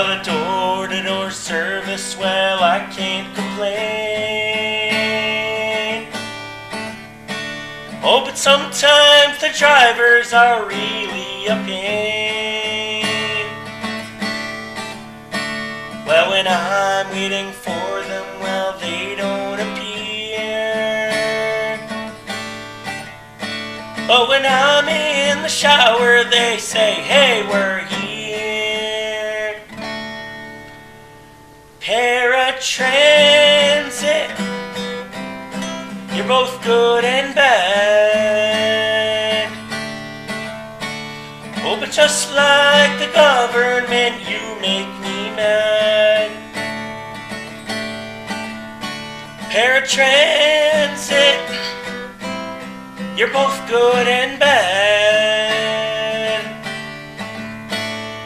Well, the door-to-door service, well, I can't complain. Oh, but sometimes the drivers are really a pain. Well, when I'm waiting for them, well, they don't appear. But when I'm in the shower, they say, hey, we're here. Paratransit, you're both good and bad. Oh, but just like the government, you make me mad. Paratransit, you're both good and bad.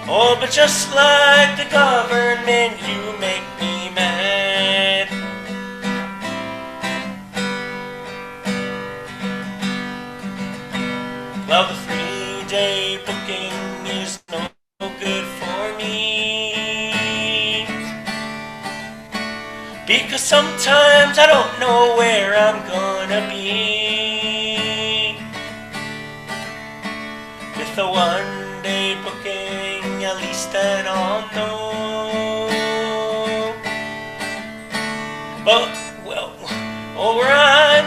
Oh, but just like the government, you make me mad. Well, the 3-day booking is no good for me, because sometimes I don't know where I'm gonna be. With a 1-day booking, at least then I'll know. But, well, where I'm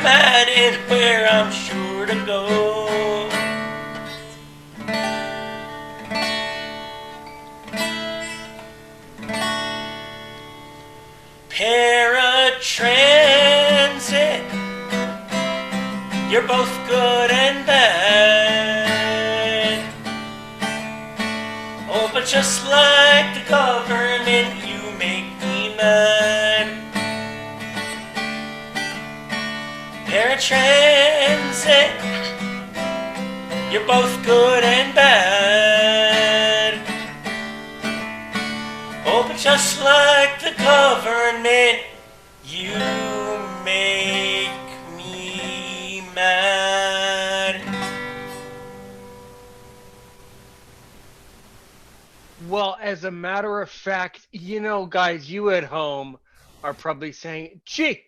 at and where I'm sure to go. Paratransit, you're both good and bad. Oh, but just like the government, you make me mad. Paratransit, you're both good and bad. Oh, but just like the government, you make me mad. Well, as a matter of fact, guys, you at home are probably saying, gee,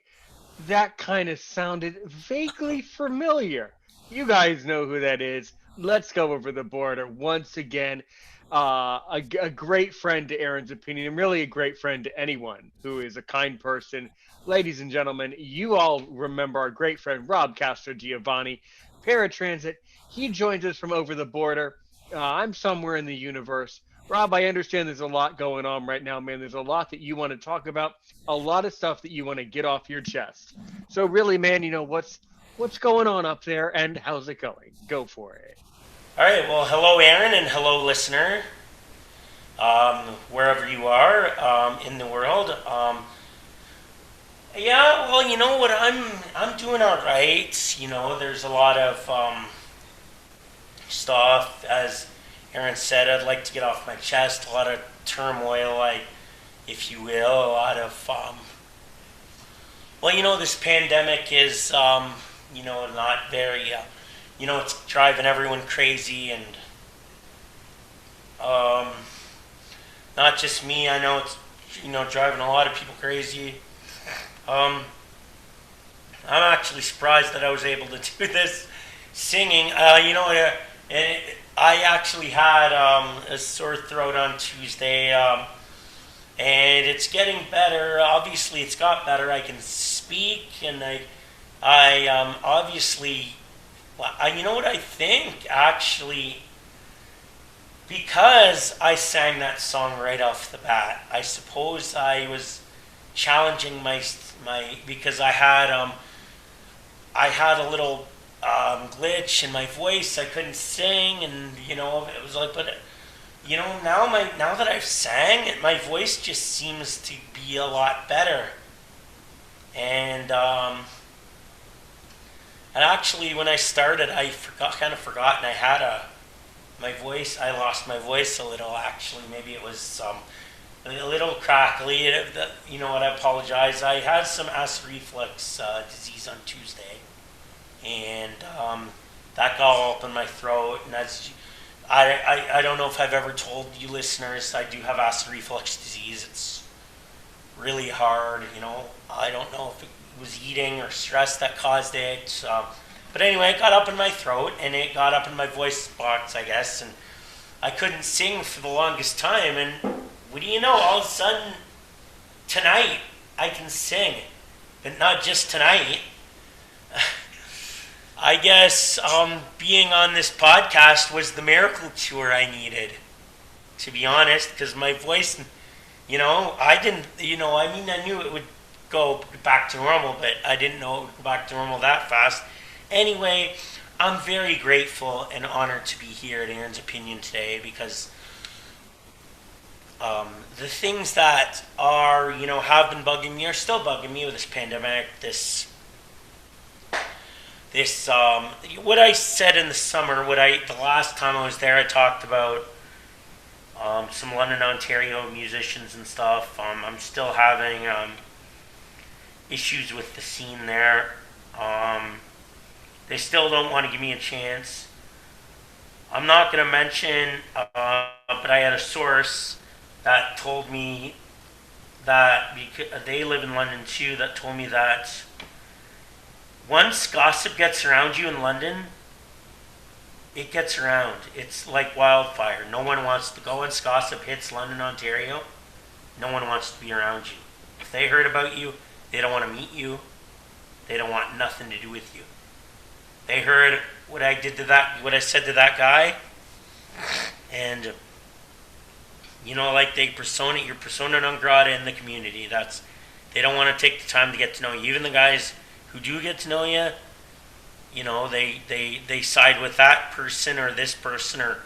that kind of sounded vaguely familiar. You guys know who that is. Let's go over the border once again. A great friend to Aaron's opinion, and really a great friend to anyone who is a kind person. Ladies and gentlemen, you all remember our great friend Rob Castro Giovanni, paratransit. He joins us from over the border. I'm somewhere in the universe. Rob, I understand there's a lot going on right now, man. There's a lot that you want to talk about, a lot of stuff that you want to get off your chest. So really, man, what's going on up there, and how's it going? Go for it. All right, well, hello, Aaron, and hello, listener, wherever you are in the world. Yeah, well, you know what, I'm doing all right. There's a lot of stuff, as Aaron said, I'd like to get off my chest. A lot of turmoil, if you will. A lot of this pandemic is not very. It's driving everyone crazy, and not just me. I know it's driving a lot of people crazy. I'm actually surprised that I was able to do this singing. And I actually had a sore throat on Tuesday, and it's getting better. Obviously, it's got better. I can speak, and I obviously. Well, you know what I think, actually, because I sang that song right off the bat, I suppose I was challenging my because I had a little glitch in my voice. I couldn't sing, and it was like, but now that I've sang it, my voice just seems to be a lot better, and And actually, when I started, I kind of forgot, and I had my voice. I lost my voice a little. Actually, maybe it was a little crackly. You know what? I apologize. I had some acid reflux disease on Tuesday, and that got all up in my throat. And I don't know if I've ever told you listeners I do have acid reflux disease. It's really hard, I don't know if it was eating or stress that caused it. But anyway, it got up in my throat and it got up in my voice box, I guess, and I couldn't sing for the longest time. And what do you know? All of a sudden, tonight, I can sing. But not just tonight. I guess being on this podcast was the miracle cure I needed, to be honest, because my voice, I didn't, I knew it would go back to normal, but I didn't know it would go back to normal that fast. Anyway, I'm very grateful and honored to be here at Aaron's Opinion today because the things that are, have been bugging me are still bugging me with this pandemic, this what I said in the summer, the last time I was there, I talked about some London, Ontario musicians and stuff. I'm still having issues with the scene there. They still don't want to give me a chance. I'm not going to mention, but I had a source that told me that, because they live in London too, that told me that once gossip gets around you in London, it gets around. It's like wildfire. No one wants to go. Once gossip hits London, Ontario, no one wants to be around you. If they heard about you, they don't want to meet you. They don't want nothing to do with you. They heard what I said to that guy, and like you're persona non grata in the community. They don't want to take the time to get to know you. Even the guys who do get to know you, they side with that person or this person or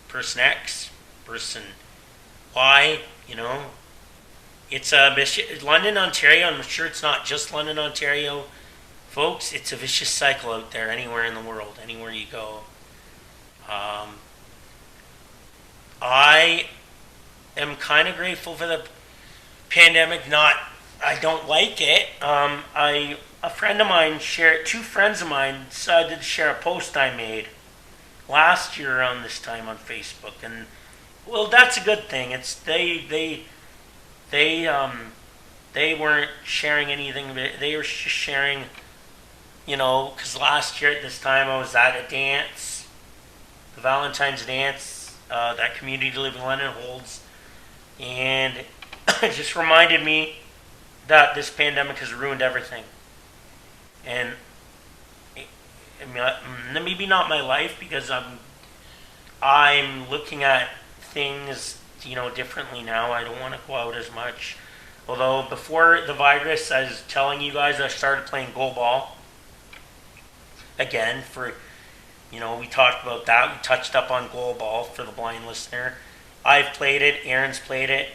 person X, person Y, It's London, Ontario, I'm sure it's not just London, Ontario. Folks, it's a vicious cycle out there anywhere in the world, anywhere you go. I am kind of grateful for the pandemic. I don't like it. Two friends of mine decided to share a post I made last year around this time on Facebook, and well, that's a good thing. It's they weren't sharing anything. They were just sharing, because last year at this time I was at a dance, the Valentine's dance that Community Living London holds, and it just reminded me that this pandemic has ruined everything. And maybe not my life, because I'm looking at things differently now. I don't want to go out as much. Although before the virus, I was telling you guys I started playing goalball again. We talked about that. We touched up on goalball for the blind listener. I've played it. Aaron's played it.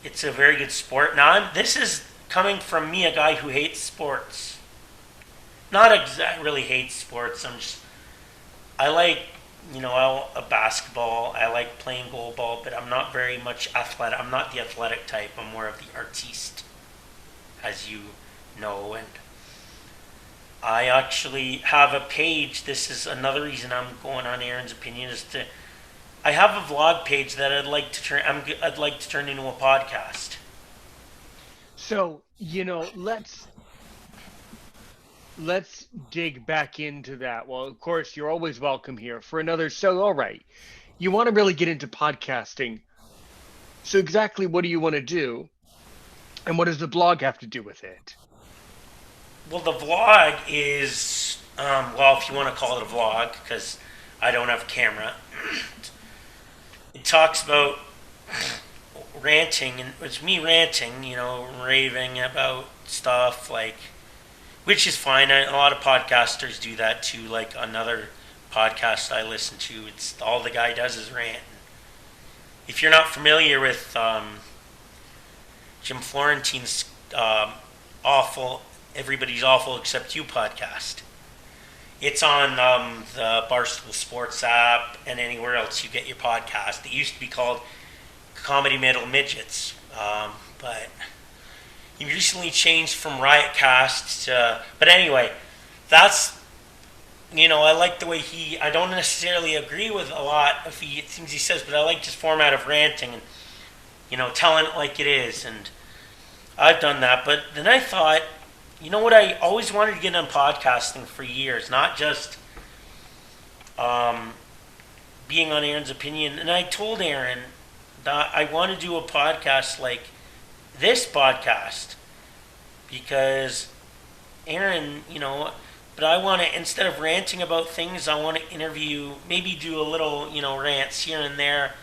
It's a very good sport. Now, this is coming from me, a guy who hates sports. Not really hates sports. I like, a basketball. I like playing goalball, but I'm not very much athletic. I'm not the athletic type. I'm more of the artiste, as you know. And I actually have a page. This is another reason I'm going on Aaron's Opinion, I have a vlog page that I'd like to turn into a podcast. So, let's dig back into that. Well, of course, you're always welcome here for another. So, all right, you want to really get into podcasting. So exactly what do you want to do? And what does the blog have to do with it? Well, the vlog is, if you want to call it a vlog, because I don't have a camera. It talks about ranting, and it's me ranting, raving about stuff, which is fine. A lot of podcasters do that too. Like another podcast I listen to, it's all the guy does is rant. If you're not familiar with Jim Florentine's Everybody's Awful Except You podcast, it's on the Barstool Sports app and anywhere else you get your podcast. It used to be called Comedy Metal Midgets, but he recently changed from Riotcast to... But anyway, that's I like the way I don't necessarily agree with a lot of things he says, but I like his format of ranting and, telling it like it is. And I've done that. But then I thought, you know what? I always wanted to get on podcasting for years, not just um, being on Aaron's Opinion. And I told Aaron that I want to do a podcast like this podcast because Aaron, but I want to, instead of ranting about things, I want to interview, maybe do a little, rants here and there.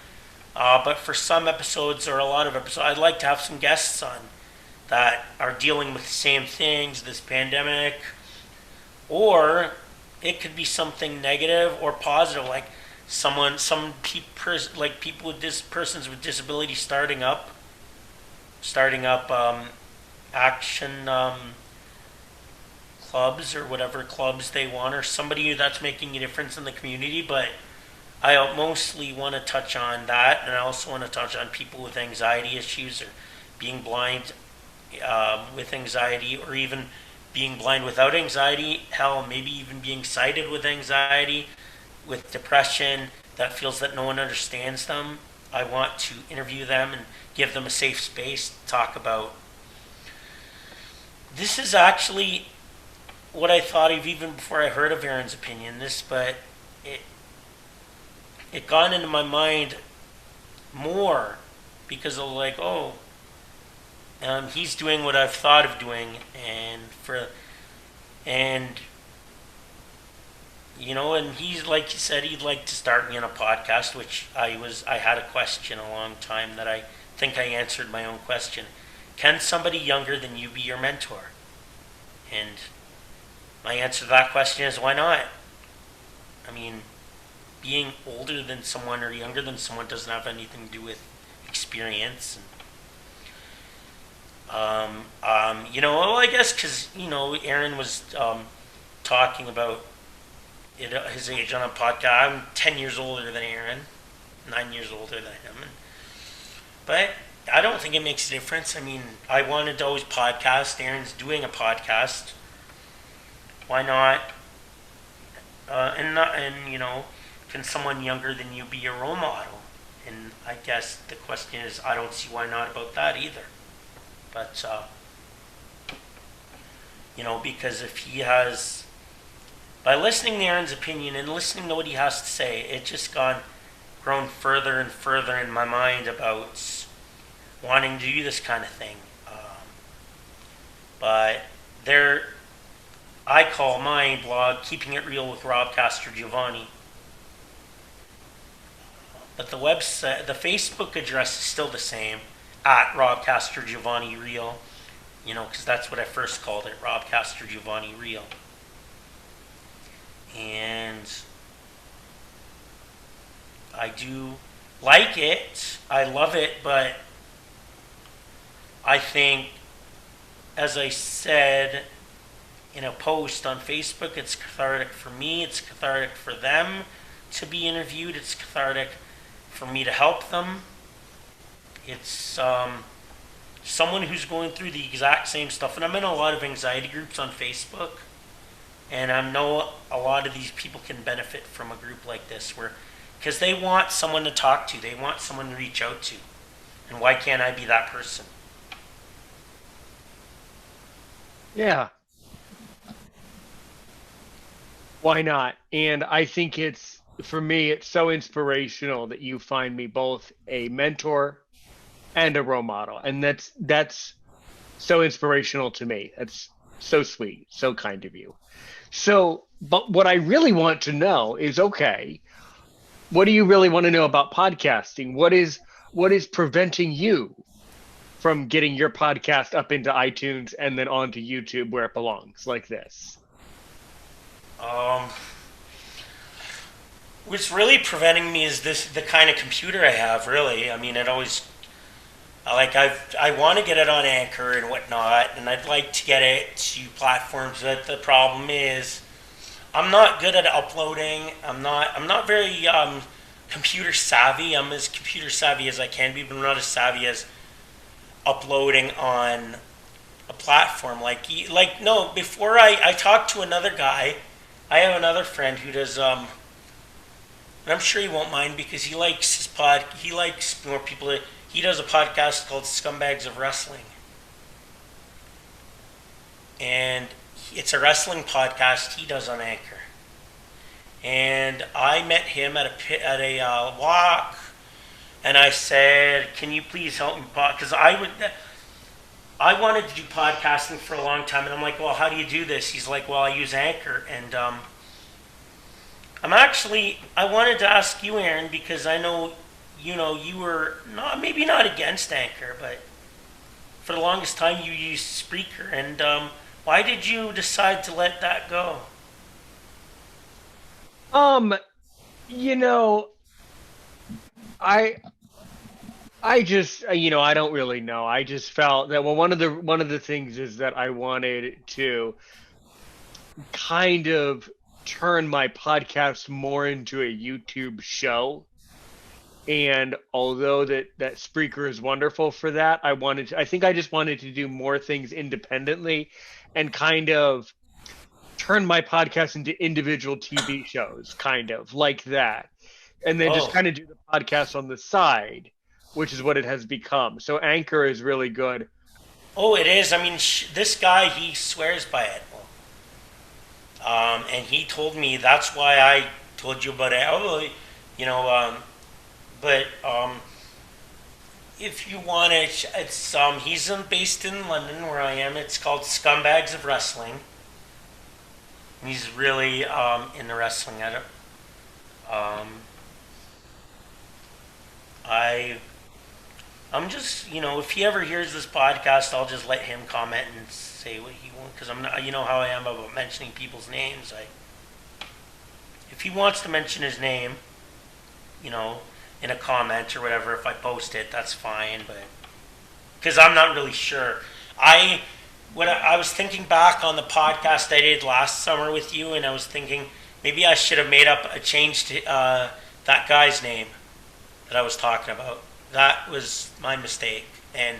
But for some episodes or a lot of episodes, I'd like to have some guests on that are dealing with the same things, this pandemic, or it could be something negative or positive, like like people with persons with disabilities starting up action clubs or whatever clubs they want, or somebody that's making a difference in the community. But I mostly want to touch on that, and I also want to touch on people with anxiety issues or being blind with anxiety, or even being blind without anxiety. Hell, maybe even being sighted with anxiety, with depression, that feels that no one understands them. I want to interview them and give them a safe space to talk about. This is actually what I thought of even before I heard of Aaron's Opinion. But it got into my mind more because of like, he's doing what I've thought of doing, and and he's, like he said, he'd like to start me on a podcast, which I had a question a long time that I think I answered my own question. Can somebody younger than you be your mentor? And my answer to that question is, why not? I mean, being older than someone or younger than someone doesn't have anything to do with experience. I guess because, Aaron was talking about his age on a podcast. I'm 10 years older than Aaron, 9 years older than him. But I don't think it makes a difference. I mean, I wanted to always podcast. Aaron's doing a podcast. Why not? Can someone younger than you be your role model? And I guess the question is, I don't see why not about that either. But, because if he has, by listening to Aaron's Opinion and listening to what he has to say, it just grown further and further in my mind about wanting to do this kind of thing. But I call my blog Keeping It Real with Rob Castrogiovanni. But the website, the Facebook address is still the same, at Rob Castrogiovanni Real. Because that's what I first called it, Rob Castrogiovanni Real. And I do like it. I love it, but I think, as I said in a post on Facebook, it's cathartic for me, it's cathartic for them to be interviewed, it's cathartic for me to help them. It's someone who's going through the exact same stuff, and I'm in a lot of anxiety groups on Facebook, and I know a lot of these people can benefit from a group like this, because they want someone to talk to, they want someone to reach out to, and why can't I be that person? Yeah. Why not? And I think for me, it's so inspirational that you find me both a mentor and a role model. And that's so inspirational to me. That's so sweet, so kind of you. So, but what I really want to know is, okay, what do you really want to know about podcasting? What is preventing you from getting your podcast up into iTunes and then onto YouTube where it belongs, like this? What's really preventing me is the kind of computer I have, really. I mean, I want to get it on Anchor and whatnot, and I'd like to get it to platforms, but the problem is I'm not good at uploading. I'm not very computer savvy. I'm as computer savvy as I can be, but I'm not as savvy as uploading on a platform. Before I talked to another guy I have another friend who does and I'm sure he won't mind because he likes his pod. He likes more people. He does a podcast called Scumbags of Wrestling, and it's a wrestling podcast he does on Anchor. And I met him at a walk, and I said, "Can you please help me?" Because I wanted to do podcasting for a long time, and I'm like, "Well, how do you do this?" He's like, "Well, I use Anchor," and I wanted to ask you, Aaron, because I know, you were not maybe not against Anchor, but for the longest time you used Spreaker, and why did you decide to let that go? Um, you know, I I just I don't really know. I just felt that, well, one of the things is that I wanted to kind of turn my podcast more into a YouTube show. And although that Spreaker is wonderful for that, I think I just wanted to do more things independently and kind of turn my podcast into individual TV shows, kind of like that. And then just Oh, kind of do the podcast on the side, which is what it has become. So Anchor is really good. oh, it is. I mean, this guy, he swears by it. And he told me that's why I told you about it. Oh, you know, but if you want it, he's based in London where I am. It's called Scumbags of Wrestling. He's really into wrestling. Um, I I'm just, if he ever hears this podcast, I'll just let him comment and say what he wants because I'm not, you know how I am about mentioning people's names. If he wants to mention his name, you know, in a comment or whatever, if I post it, that's fine. But because I'm not really sure, I when I was thinking back on the podcast I did last summer with you, and I was thinking maybe I should have made up a change to that guy's name that I was talking about. That was my mistake, and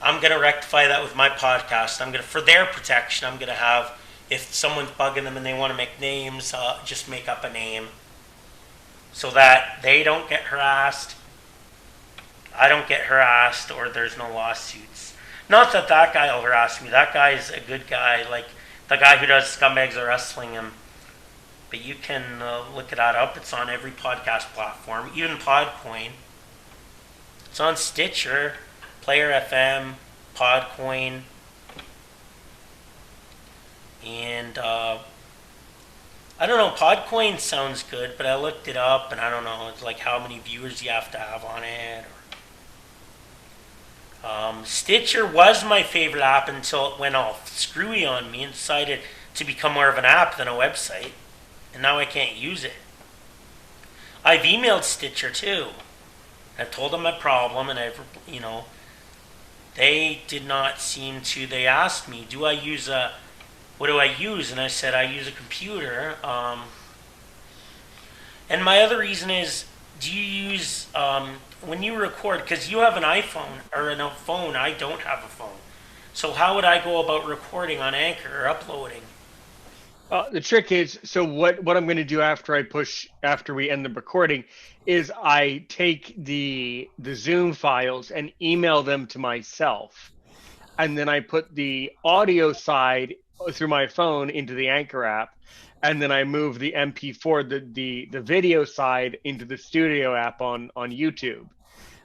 I'm gonna rectify that with my podcast. For their protection, I'm gonna have, if someone's bugging them and they want to make names, just make up a name so that they don't get harassed, I don't get harassed, or there's no lawsuits. Not that that guy will harass me. That guy is a good guy, like the guy who does Scumbags of Wrestling him. But you can look that up. It's on every podcast platform, even Podcoin. It's on Stitcher, Player FM, Podcoin, and I don't know. Podcoin sounds good, but I looked it up, and I don't know. It's like how many viewers you have to have on it. Stitcher was my favorite app until it went all screwy on me and decided to become more of an app than a website, and now I can't use it. I've emailed Stitcher too. I've told them my problem, and they did not seem to. They asked me, what do I use? And I said, I use a computer. And my other reason is, do you use, when you record, because you have an iPhone, or a phone, I don't have a phone. So how would I go about recording on Anchor or uploading? The trick is, so what I'm going to do after we end the recording is I take the Zoom files and email them to myself, and then I put the audio side through my phone into the Anchor app, and then I move the MP4, the video side, into the Studio app on YouTube.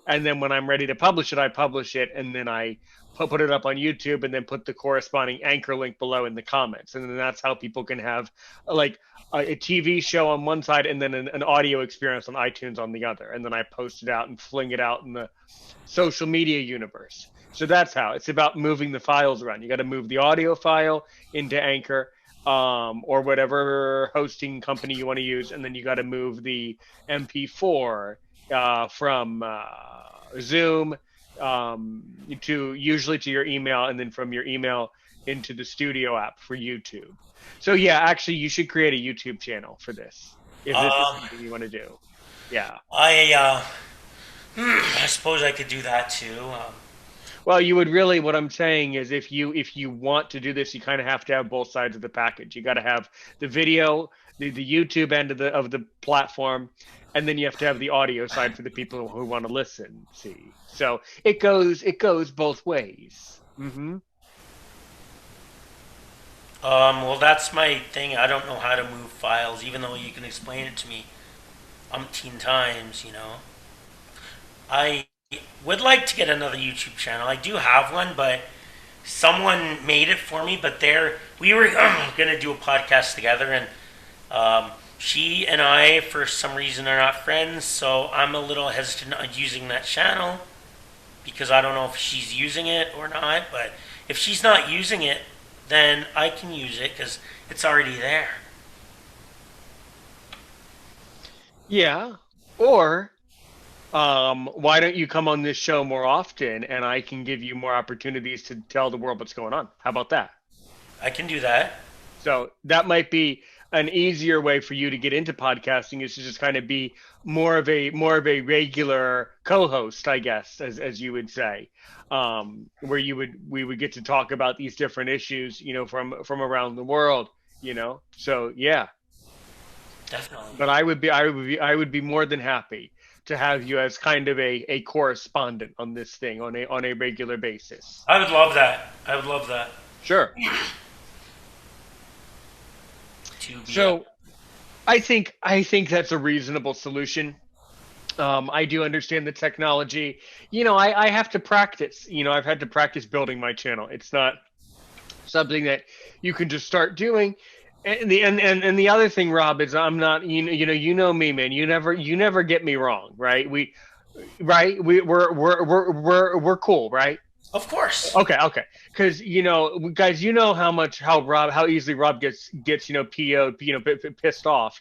And then when I'm ready to publish it, I publish it, and then I put it up on YouTube, and then put the corresponding Anchor link below in the comments. And then that's how people can have like a TV show on one side, and then an audio experience on iTunes on the other. And then I post it out and fling it out in the social media universe. So that's how it's about moving the files around. You got to move the audio file into Anchor, or whatever hosting company you want to use, and then you got to move the MP4 from Zoom, to usually to your email, and then from your email into the Studio app for YouTube. So yeah, actually, you should create a YouTube channel for this if this is Um, something you want to do. Yeah. I suppose I could do that too. Well, you would really, what I'm saying is if you want to do this, you kind of have to have both sides of the package. You got to have the video, the YouTube end of the platform, and then you have to have the audio side for the people who want to listen. See, so it goes both ways. Well, that's my thing. I don't know how to move files, even though you can explain it to me umpteen times, you know. I would like to get another YouTube channel. I do have one, but someone made it for me. But we were going to do a podcast together, and she and I, for some reason, are not friends. So I'm a little hesitant on using that channel because I don't know if she's using it or not. But if she's not using it, then I can use it because it's already there. Yeah. Or why don't you come on this show more often, and I can give you more opportunities to tell the world what's going on? How about that? I can do that. So that might be an easier way for you to get into podcasting is to just kind of be more of a regular co-host, I guess, as you would say, where we would get to talk about these different issues, from around the world, So yeah, Definitely. but I would be more than happy to have you as kind of a correspondent on this thing on a regular basis. I would love that. I would love that. Sure. To be So I think that's a reasonable solution. I do understand the technology. I have to practice. I've had to practice building my channel. It's not something that you can just start doing. And the other thing, Rob, is I'm not. You know me, man. You never get me wrong, right? We're cool, right? Of course. Okay. Because guys, how easily Rob gets PO'd, pissed off.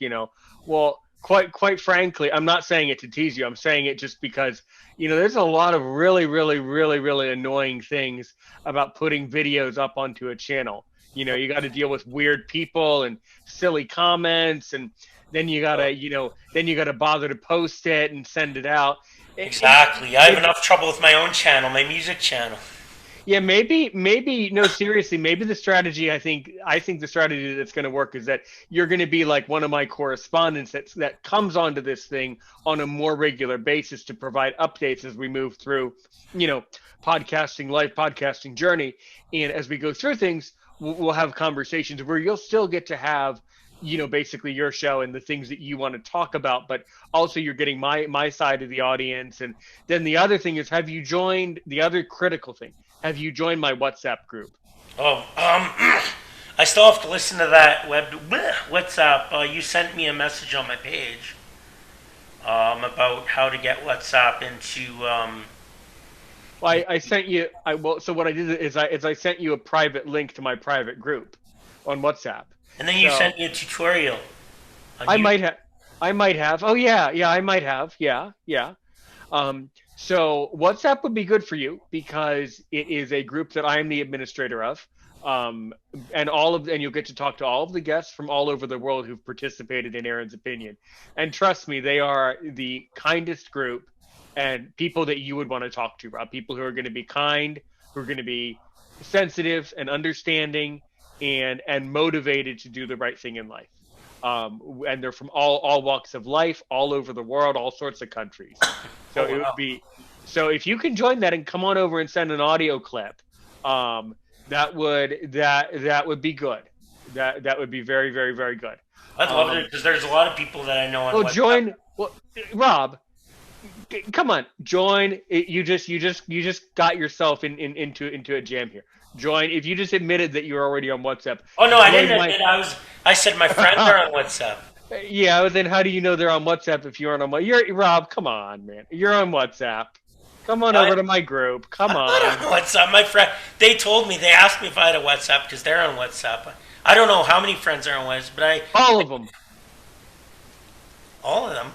Well, quite frankly, I'm not saying it to tease you. I'm saying it just because there's a lot of really, really, really, really annoying things about putting videos up onto a channel. You got to deal with weird people and silly comments, and then you gotta bother to post it and send it out. Exactly. I have enough trouble with my own channel, my music channel. Yeah, maybe no, seriously, maybe the strategy I think the strategy that's going to work is that you're going to be like one of my correspondents that comes onto this thing on a more regular basis to provide updates as we move through, you know, podcasting journey, and as we go through things, we'll have conversations where you'll still get to have basically your show and the things that you want to talk about, but also you're getting my side of the audience. And then the other thing is, have you joined the other critical thing? Have you joined my WhatsApp group? Oh, I still have to listen to that WhatsApp. You sent me a message on my page about how to get WhatsApp into. Well, I sent you. So what I did is I sent you a private link to my private group on WhatsApp. And then you So sent me a tutorial on I YouTube. might have. I might have. Oh yeah, I might have. Yeah. So WhatsApp would be good for you because it is a group that I am the administrator of. Um, and you'll get to talk to all of the guests from all over the world who've participated in Aaron's opinion. And trust me, they are the kindest group and people that you would want to talk to, Rob. People who are going to be kind, who are going to be sensitive and understanding and motivated to do the right thing in life. And they're from all walks of life, all over the world, all sorts of countries. So Oh it would wow, be so if you can join that and come on over and send an audio clip, um, that would be good. That would be very, very, very good. I'd love it Um, because there's a lot of people that I know on well, WhatsApp. Rob, come on, join. You just got yourself into a jam here. Join if you just admitted that you're already on WhatsApp. Oh no, I Join didn't my. admit I said my friends are on WhatsApp. Yeah, but then how do you know they're on WhatsApp if you aren't on? You're Rob. Come on, man. You're on WhatsApp. Come on over I, to my group. Come I'm not on. on WhatsApp. My friend, they told me they asked me if I had a WhatsApp because they're on WhatsApp. I don't know how many friends are on WhatsApp, but All of them. all of them.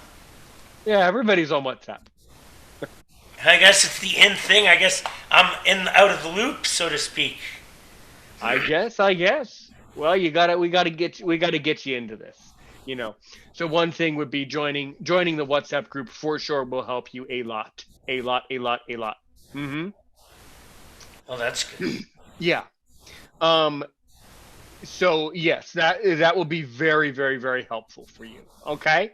Yeah, everybody's on WhatsApp. I guess it's the in thing. I guess I'm in out of the loop, so to speak. I guess. Well, we gotta get you into this. You know. So one thing would be joining the WhatsApp group for sure will help you a lot. A lot, a lot, a lot. Mm-hmm. Oh, that's good. Yeah. Um, so yes, that will be very, very, very helpful for you. Okay.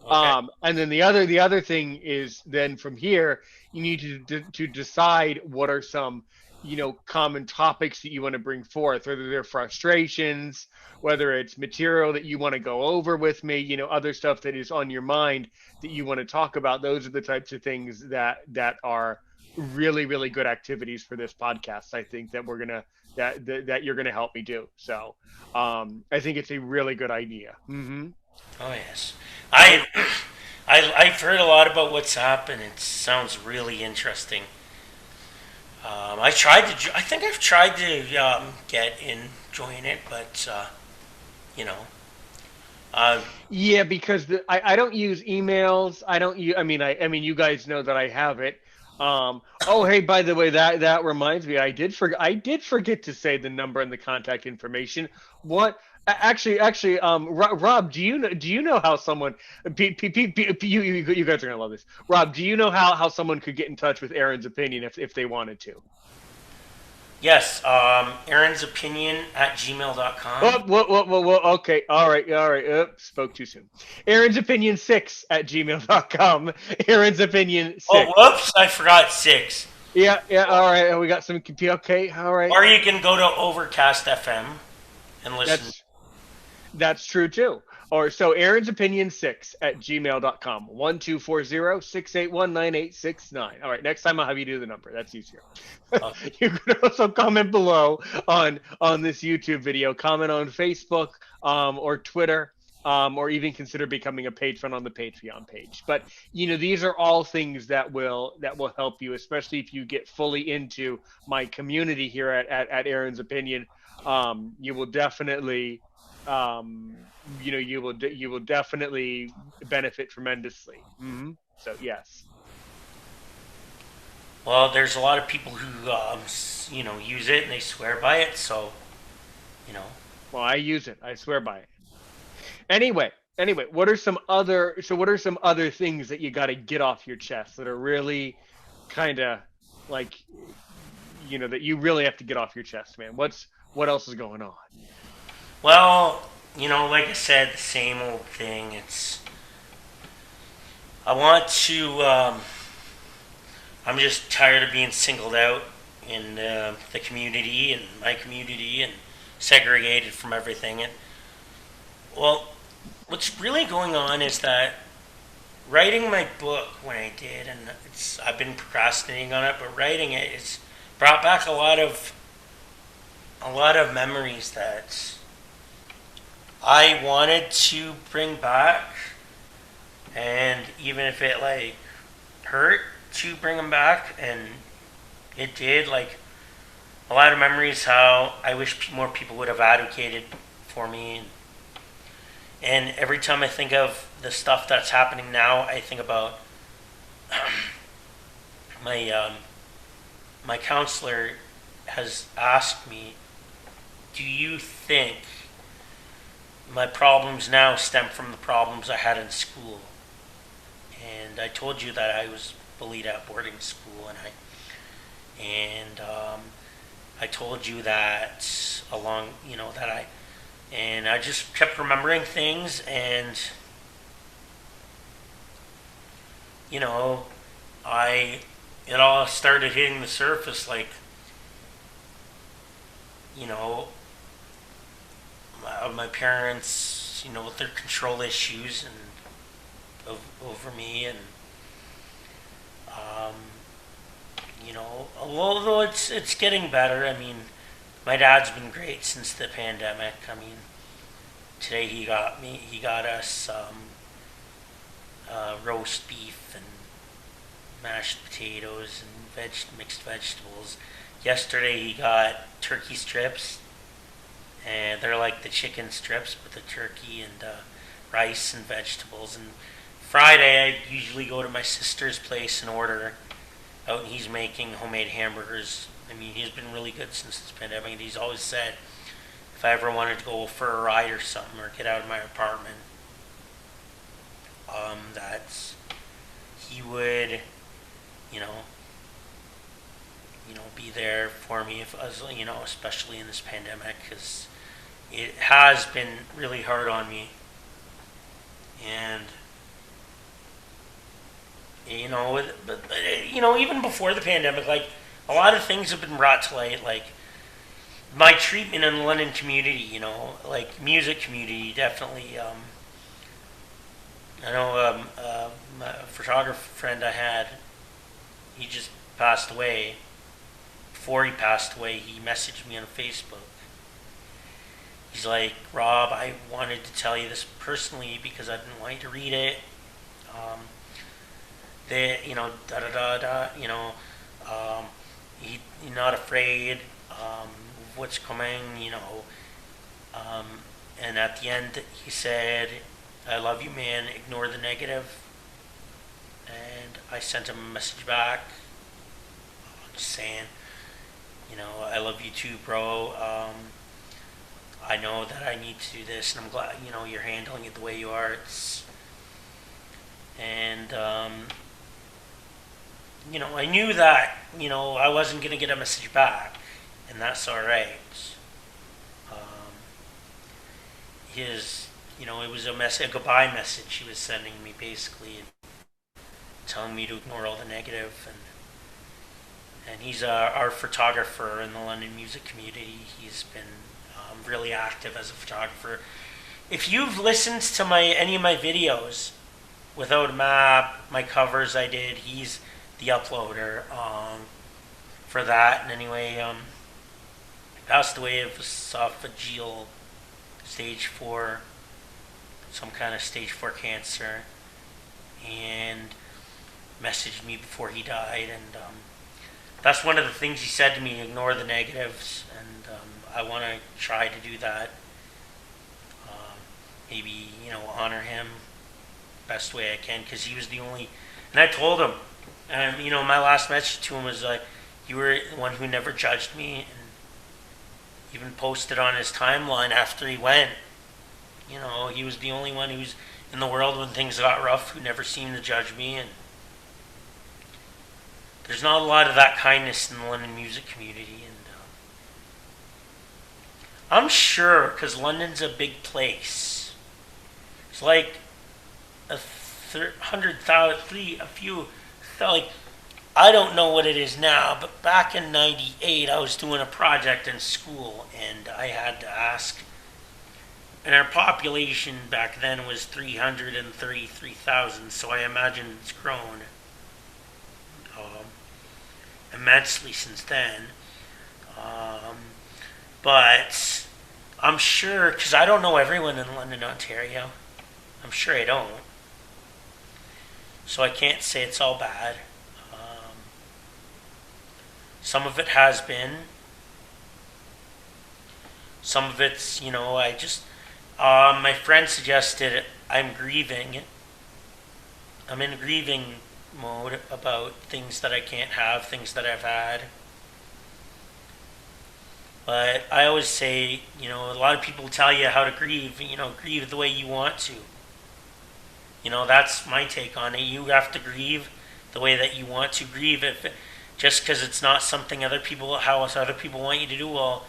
Okay. And then the other thing is then from here you need to decide what are some common topics that you want to bring forth, whether they're frustrations, whether it's material that you want to go over with me, other stuff that is on your mind that you want to talk about. Those are the types of things that are really, really good activities for this podcast. I think that we're gonna that you're gonna help me do. So I think it's a really good idea. Oh yes. Oh, I, I've heard a lot about WhatsApp, and it sounds really interesting. I tried to. I think I've tried to get in, join it, but you know, uh, yeah, because I don't use emails. I don't use. I mean, you guys know that I have it. Oh, hey, by the way, that reminds me, I did forget to say the number and the contact information. What? Actually, Rob, do you know how someone, you guys are gonna love this. Rob, do you know how someone could get in touch with Aaron's opinion if they wanted to? yes. Aaron's opinion at gmail.com. Oh, what, okay. All right, all right. Spoke too soon. Aaron's opinion 6 at gmail.com. Aaron's opinion Oh, 6. whoops! I forgot 6. Yeah, yeah, all right. And we got some computer. Okay, all right. Or you can go to Overcast FM and listen. That's That's true too. Or so Aaron's opinion 6 at gmail.com. 1240-681-9869. All right, next time I'll have you do the number. That's easier. Okay. You can also comment below on this YouTube video, comment on Facebook, or Twitter, or even consider becoming a patron on the Patreon page. But these are all things that will help you, especially if you get fully into my community here at Aaron's opinion. You will definitely you will definitely benefit tremendously. So yes. Well, there's a lot of people who, use it and they swear by it. So, you know, Well, I use it. I swear by it. Anyway, what are some other things that you got to get off your chest that are really kind of like that you really have to get off your chest, man? What else is going on? well, like I said, the same old thing. I want to, I'm just tired of being singled out in the community and my community and segregated from everything. And, well, what's really going on is that writing my book when I did, and I've been procrastinating on it, but writing it's brought back a lot of memories that I wanted to bring back, and even if it like hurt to bring them back, and it did, like a lot of memories how I wish more people would have advocated for me, and every time I think of the stuff that's happening now, I think about my my counselor has asked me, "Do you think my problems now stem from the problems I had in school?" And I told you that I was bullied at boarding school, and I told you that I just kept remembering things, and you know, I it all started hitting the surface, like you know, my parents, with their control issues and over me, and um, although it's getting better. I mean, my dad's been great since the pandemic. I mean, today he got us roast beef and mashed potatoes and mixed vegetables. Yesterday he got turkey strips, and they're like the chicken strips with the turkey and rice and vegetables. And Friday I usually go to my sister's place and order out, and he's making homemade hamburgers. I mean, he's been really good since this pandemic, and he's always said if I ever wanted to go for a ride or something or get out of my apartment, that he would, you know, be there for me if especially in this pandemic, because it has been really hard on me. And but even before the pandemic, like, a lot of things have been brought to light, like my treatment in the London community, like music community, definitely. I know a photographer friend I had, he just passed away. Before he passed away, he messaged me on Facebook. He's like, Rob, I wanted to tell you this personally because I didn't want you to read it. Da da da da, he's not afraid of what's coming, and at the end he said, I love you, man, ignore the negative. And I sent him a message back, just saying, I love you too, bro. I know that I need to do this, and I'm glad, you're handling it the way you are. I knew that, I wasn't going to get a message back, and that's all right. It was a goodbye message he was sending me, basically, telling me to ignore all the negative. And he's our photographer in the London music community. He's been really active as a photographer. If you've listened to any of my videos without a map, my covers I did, he's the uploader for that. And anyway, he passed away of esophageal stage 4, some kind of stage 4 cancer, and messaged me before he died. And that's one of the things he said to me, ignore the negatives. And I want to try to do that. Maybe, honor him best way I can, because he was the only, and I told him, my last message to him was like, you were the one who never judged me, and even posted on his timeline after he went. He was the only one who's in the world when things got rough who never seemed to judge me. And there's not a lot of that kindness in the London music community. And I'm sure, because London's a big place, it's like a I don't know what it is now, but back in '98, I was doing a project in school, and I had to ask, and our population back then was 333,000, so I imagine it's grown immensely since then. But I'm sure, because I don't know everyone in London, Ontario. I'm sure I don't. So I can't say it's all bad. Some of it has been. Some of it's, my friend suggested I'm grieving. I'm in grieving mode about things that I can't have, things that I've had. But I always say, a lot of people tell you how to grieve, grieve the way you want to. That's my take on it. You have to grieve the way that you want to grieve. Just because it's not something other people want you to do, well,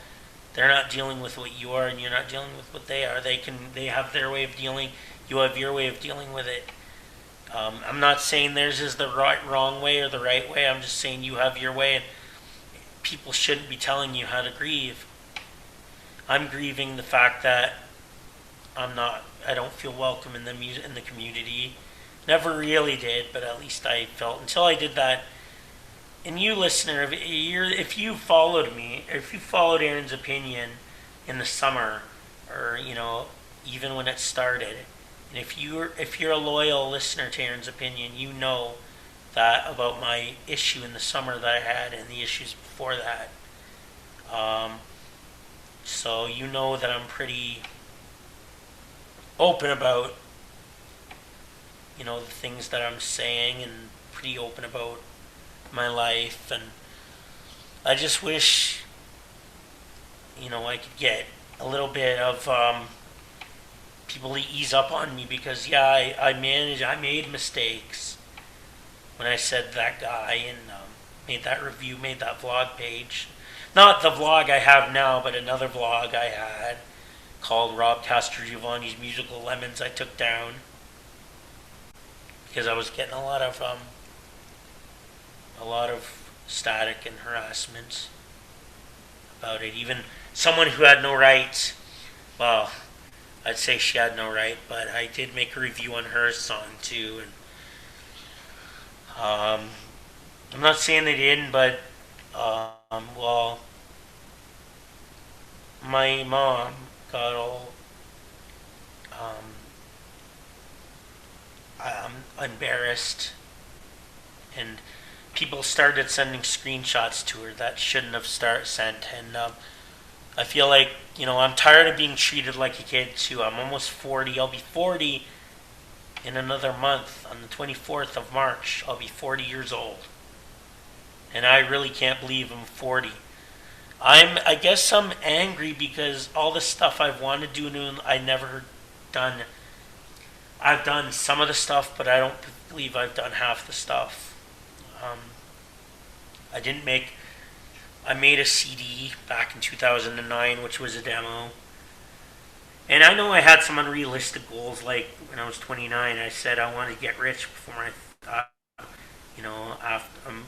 they're not dealing with what you are, and you're not dealing with what they are. They have their way of dealing. You have your way of dealing with it. I'm not saying theirs is the wrong way or the right way. I'm just saying you have your way, and people shouldn't be telling you how to grieve. I'm grieving the fact that I don't feel welcome in the community. Never really did, but at least I felt until I did that. And you, listener, if you followed me, if you followed Aaron's opinion in the summer, or even when it started, and if you're a loyal listener to Aaron's opinion, you know that about my issue in the summer that I had and the issues before that. So you know that I'm pretty open about the things that I'm saying, and pretty open about my life. And I just wish I could get a little bit of people to ease up on me, because I made mistakes when I said that guy, and made that review, made that vlog page. Not the vlog I have now, but another vlog I had called Rob Castrogiovanni's Musical Lemons I took down because I was getting a lot of static and harassment about it. Even someone who had no rights. Well, I'd say she had no right, but I did make a review on her song too, and I'm not saying they didn't, but well, my mom got all embarrassed, and people started sending screenshots to her that shouldn't have sent, and I feel like, I'm tired of being treated like a kid too. I'm almost 40. I'll be 40 in another month. On the 24th of March, I'll be 40 years old. And I really can't believe I'm 40. I guess I'm angry because all the stuff I've wanted to do, I never done. I've done some of the stuff, but I don't believe I've done half the stuff. I made a CD back in 2009, which was a demo. And I know I had some unrealistic goals, like when I was 29, I said I wanted to get rich before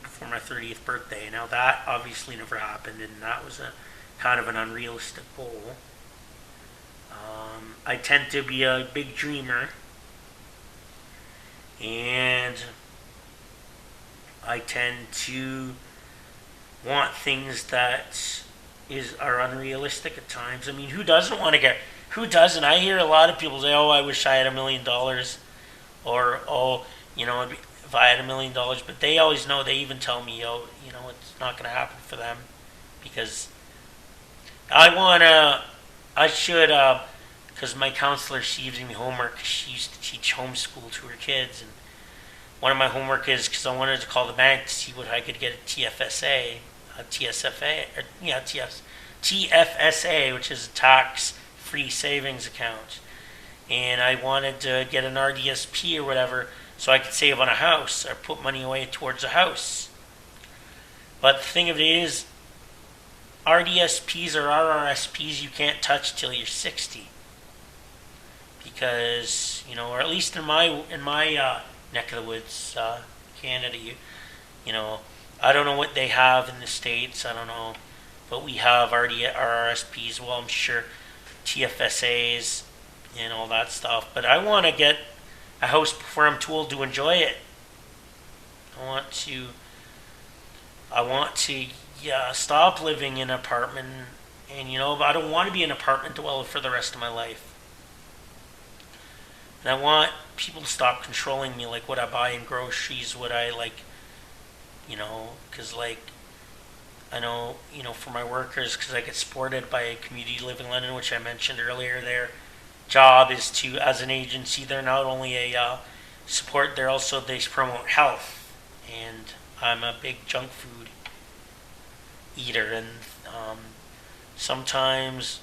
before my 30th birthday. Now that obviously never happened, and that was a kind of an unrealistic goal. I tend to be a big dreamer, and I tend to want things that are unrealistic at times. I mean, who doesn't want to get? Who doesn't? I hear a lot of people say, "Oh, I wish I had $1 million," or "Oh, if I had $1 million," but they always know. They even tell me, "Oh, it's not going to happen for them," because because my counselor, she gives me homework. She used to teach homeschool to her kids, and one of my homework is because I wanted to call the bank to see what I could get a TFSA, which is a tax-free savings account, and I wanted to get an RDSP or whatever so I could save on a house or put money away towards a house. But the thing of it is, RDSPs or RRSPs you can't touch till you're 60, because or at least in my neck of the woods, Canada, I don't know what they have in the States, I don't know, but we have RRSPs, well, I'm sure TFSAs and all that stuff, but I want to get a house before I'm too old to enjoy it. I want to stop living in an apartment, and I don't want to be an apartment dweller for the rest of my life. And I want people to stop controlling me, like what I buy in groceries, what I like, because I know, for my workers, because I get supported by Community Living London, which I mentioned earlier, their job is to, as an agency, they're not only a support, they promote health, and I'm a big junk food eater, and sometimes,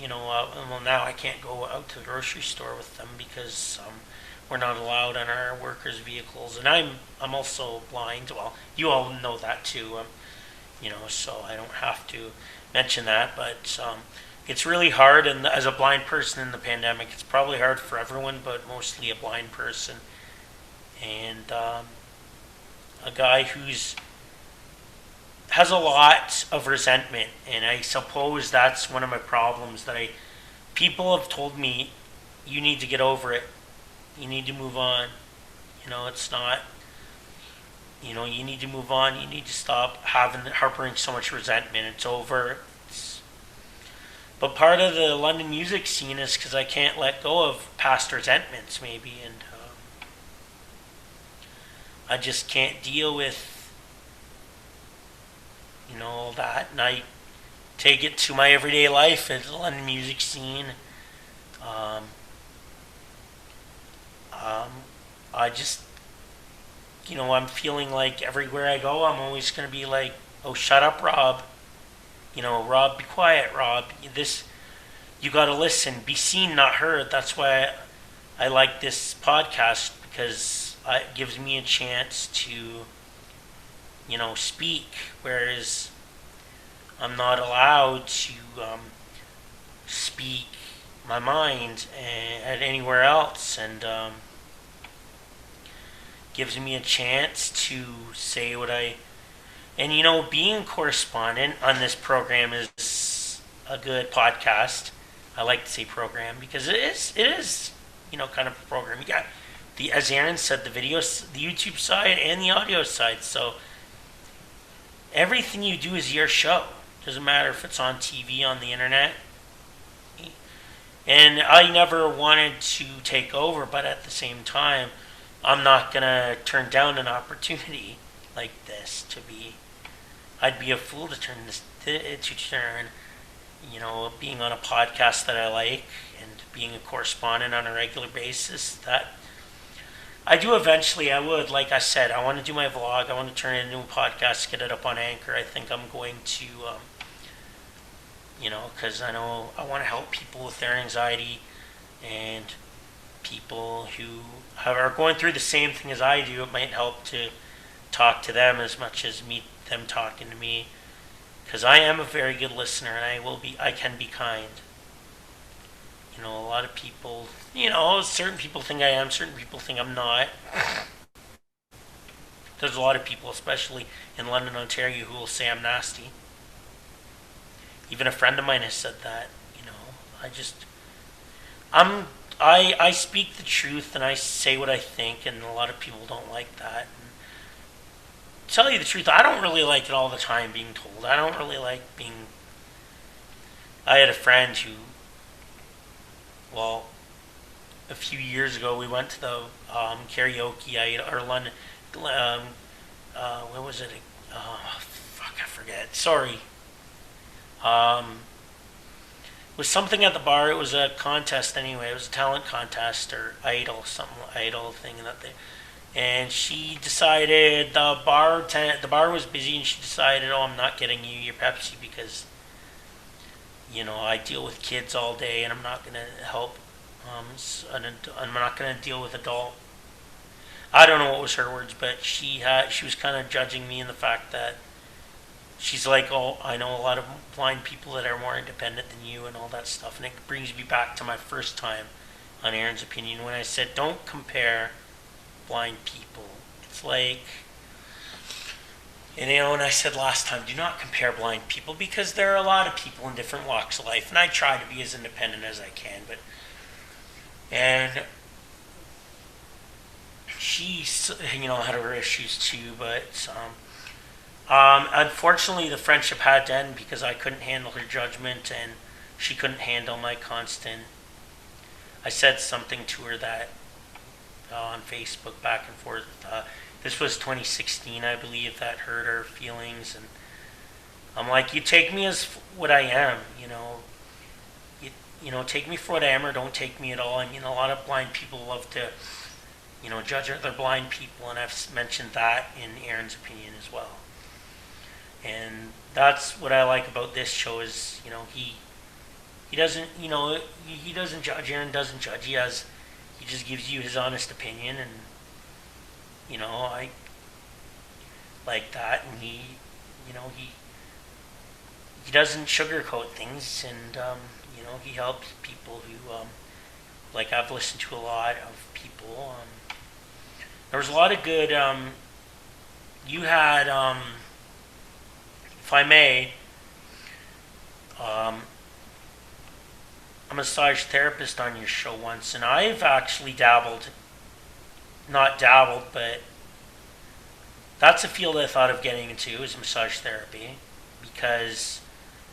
well, now I can't go out to the grocery store with them because we're not allowed on our workers' vehicles, and I'm also blind. Well, you all know that too, so I don't have to mention that, but it's really hard, and as a blind person in the pandemic, it's probably hard for everyone, but mostly a blind person, and a guy has a lot of resentment, and I suppose that's one of my problems that people have told me, you need to get over it, you need to move on, it's not, you need to move on, you need to stop harboring so much resentment, it's over. But part of the London music scene is because I can't let go of past resentments, maybe, and I just can't deal with all that, and I take it to my everyday life at the London music scene. I just, I'm feeling like everywhere I go, I'm always going to be like, "Oh, shut up, Rob. Rob, be quiet, Rob. You got to listen, be seen, not heard." That's why I like this podcast, because it gives me a chance to speak, whereas I'm not allowed to speak my mind at anywhere else, and gives me a chance to say what I. And being a correspondent on this program is a good podcast. I like to say program because it is. It is, kind of a program. You got as Aaron said, the the YouTube side and the audio side. So everything you do is your show. Doesn't matter if it's on TV, on the internet. And I never wanted to take over, but at the same time, I'm not gonna turn down an opportunity like this to be. I'd be a fool to turn being on a podcast that I like and being a correspondent on a regular basis. That I do eventually. I would, like I said, I want to do my vlog. I want to turn it into a podcast, get it up on Anchor. I think I'm going to, because I know I want to help people with their anxiety and people who are going through the same thing as I do. It might help to talk to them as much as them talking to me, because I am a very good listener, and I can be kind. A lot of people, certain people think I am, certain people think I'm not. There's a lot of people, especially in London, Ontario, who will say I'm nasty. Even a friend of mine has said that. I speak the truth and I say what I think, and a lot of people don't like that. And to tell you the truth, I don't really like it all the time being told. I don't really like being. I had a friend who, a few years ago we went to the karaoke. Or London. What was it? I forget. Sorry. It was something at the bar. It was a contest anyway. It was a talent contest or idol thing and she decided the bar was busy, and she decided, oh, I'm not getting you your Pepsi because I deal with kids all day, and I'm not going to help. I'm not going to deal with adult. I don't know what was her words, but she was kind of judging me in the fact that she's like, oh, I know a lot of blind people that are more independent than you and all that stuff. And it brings me back to my first time on Aaron's Opinion when I said, don't compare blind people. It's like, and I said last time, do not compare blind people, because there are a lot of people in different walks of life, and I try to be as independent as I can, and she, had her issues too, but unfortunately the friendship had to end because I couldn't handle her judgment, and she couldn't handle my constant. I said something to her that on Facebook back and forth. This was 2016, I believe, that hurt her feelings, and I'm like, you take me as what I am, take me for what I am, or don't take me at all. I mean, a lot of blind people love to, judge other blind people, and I've mentioned that in Aaron's Opinion as well. And that's what I like about this show is, he doesn't, he doesn't judge. Aaron doesn't judge. He just gives you his honest opinion, and I like that. And he doesn't sugarcoat things, and he helps people who like I've listened to a lot of people. There was a lot of good. You had, if I may, a massage therapist on your show once, and I've actually not dabbled, but that's a field I thought of getting into, is massage therapy, because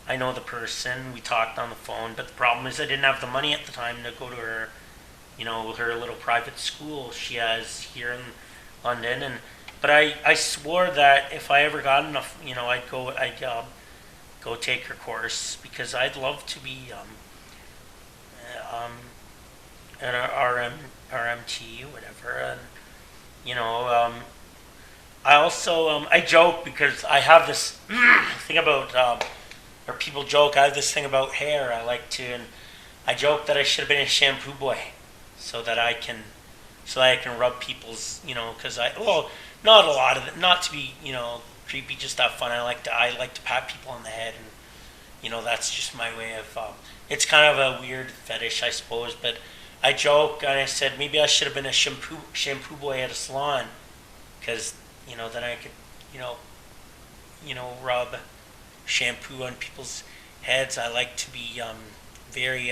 I know the person, we talked on the phone, but the problem is I didn't have the money at the time to go to her, her little private school she has here in London, but I swore that if I ever got enough, I'd go take her course, because I'd love to be an RMT, whatever. And I also I joke because I have this thing about, or people joke, I have this thing about hair. I like to, and I joke that I should have been a shampoo boy, so that I can rub people's, because not a lot of it, not to be creepy, just have fun. I like to pat people on the head, and that's just my way of. It's kind of a weird fetish, I suppose, but I joke and I said maybe I should have been a shampoo boy at a salon, because then I could you know rub shampoo on people's heads. I like to be very.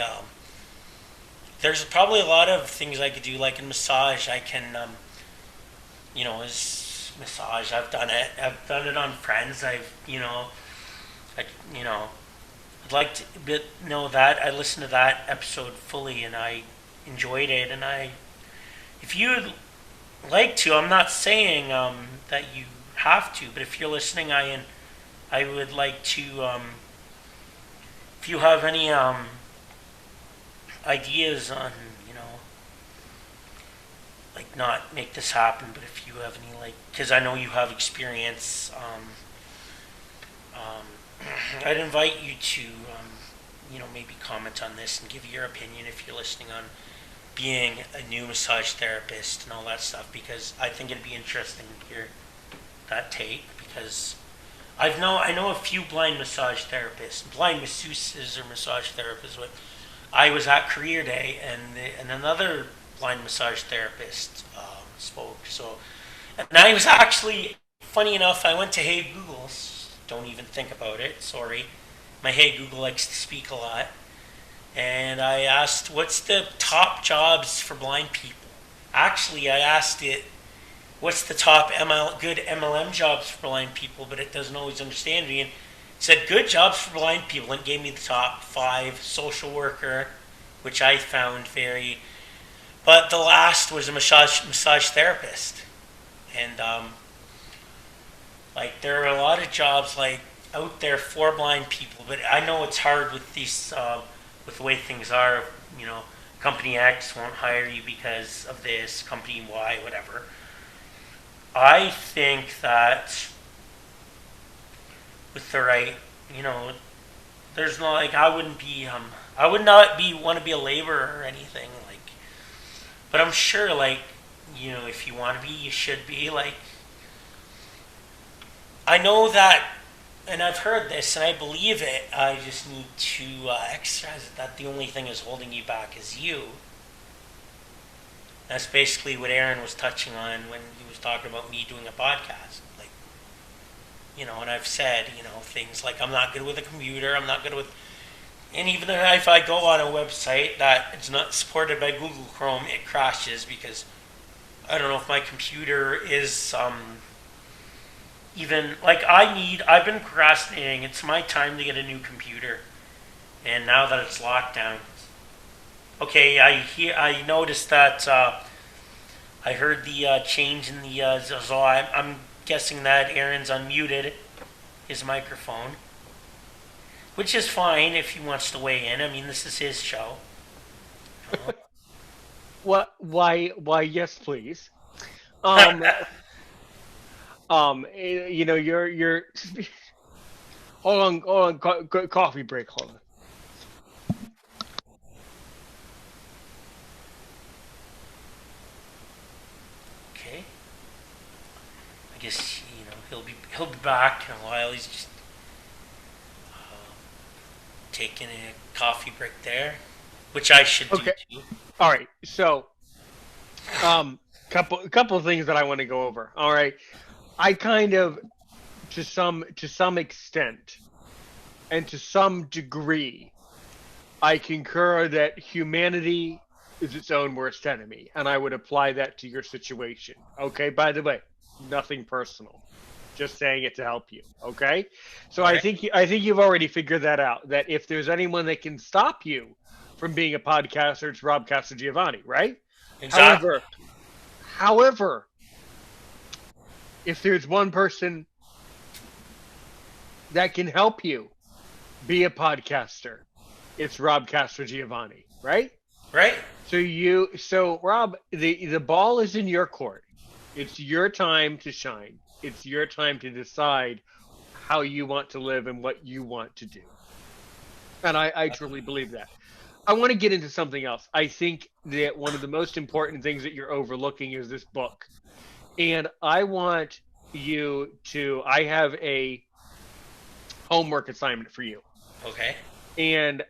There's probably a lot of things I could do, like in massage. I can is massage. I've done it. I've done it on friends. I, you know, I'd like to but know that I listened to that episode fully and I enjoyed it. And if you'd like to, I'm not saying that you have to, but if you're listening, I would like to. If you have any ideas on, like not make this happen, but if you have any because I know you have experience, I'd invite you to, maybe comment on this and give your opinion if you're listening on being a new massage therapist and all that stuff, because I think it'd be interesting to hear that take, because I know a few blind massage therapists, blind masseuses or massage therapists. But I was at Career Day, and another blind massage therapist spoke. So, and I was actually, funny enough, I went to Hey Google. Don't even think about it. Sorry, my Hey Google likes to speak a lot, and I asked, "What's the top jobs for blind people?" Actually, I asked it, "What's the top good MLM jobs for blind people?" But it doesn't always understand me. And it said good jobs for blind people, and gave me the top 5: social worker, which I found very. But the last was a massage therapist, and there are a lot of jobs out there for blind people. But I know it's hard with these with the way things are. Company X won't hire you because of this. Company Y, whatever. I think that with the right, there's no I would not want to be a laborer or anything but I'm sure if you want to be, you should be I know that, and I've heard this and I believe it. I just need to exercise it. That the only thing is holding you back is you. That's basically what Aaron was touching on when he was talking about me doing a podcast. And I've said, things like I'm not good with a computer, I'm not good with. And even if I go on a website that is not supported by Google Chrome, it crashes because I don't know if my computer is even. I've been procrastinating. It's my time to get a new computer. And now that it's locked down. Okay, I noticed that I heard the change in the so I'm guessing that Aaron's unmuted his microphone, which is fine if he wants to weigh in. I mean, this is his show. What? Why? Yes, please. You're. Hold on. Coffee break. Hold on. Okay. I guess he'll be back in a while. He's just taking a coffee break there, which I should do too. All right. So, couple of things that I want to go over. All right. I kind of, to some extent, and to some degree, I concur that humanity is its own worst enemy, and I would apply that to your situation. Okay. By the way, nothing personal. Just saying it to help you, okay? So Okay. I think you've already figured that out. That if there's anyone that can stop you from being a podcaster, it's Rob Castrogiovanni, right? Exactly. However, if there's one person that can help you be a podcaster, it's Rob Castrogiovanni, right? Right. So Rob, the ball is in your court. It's your time to shine. It's your time to decide how you want to live and what you want to do. And I truly believe that. I want to get into something else. I think that one of the most important things that you're overlooking is this book. And I want you to. I have a homework assignment for you, Okay. and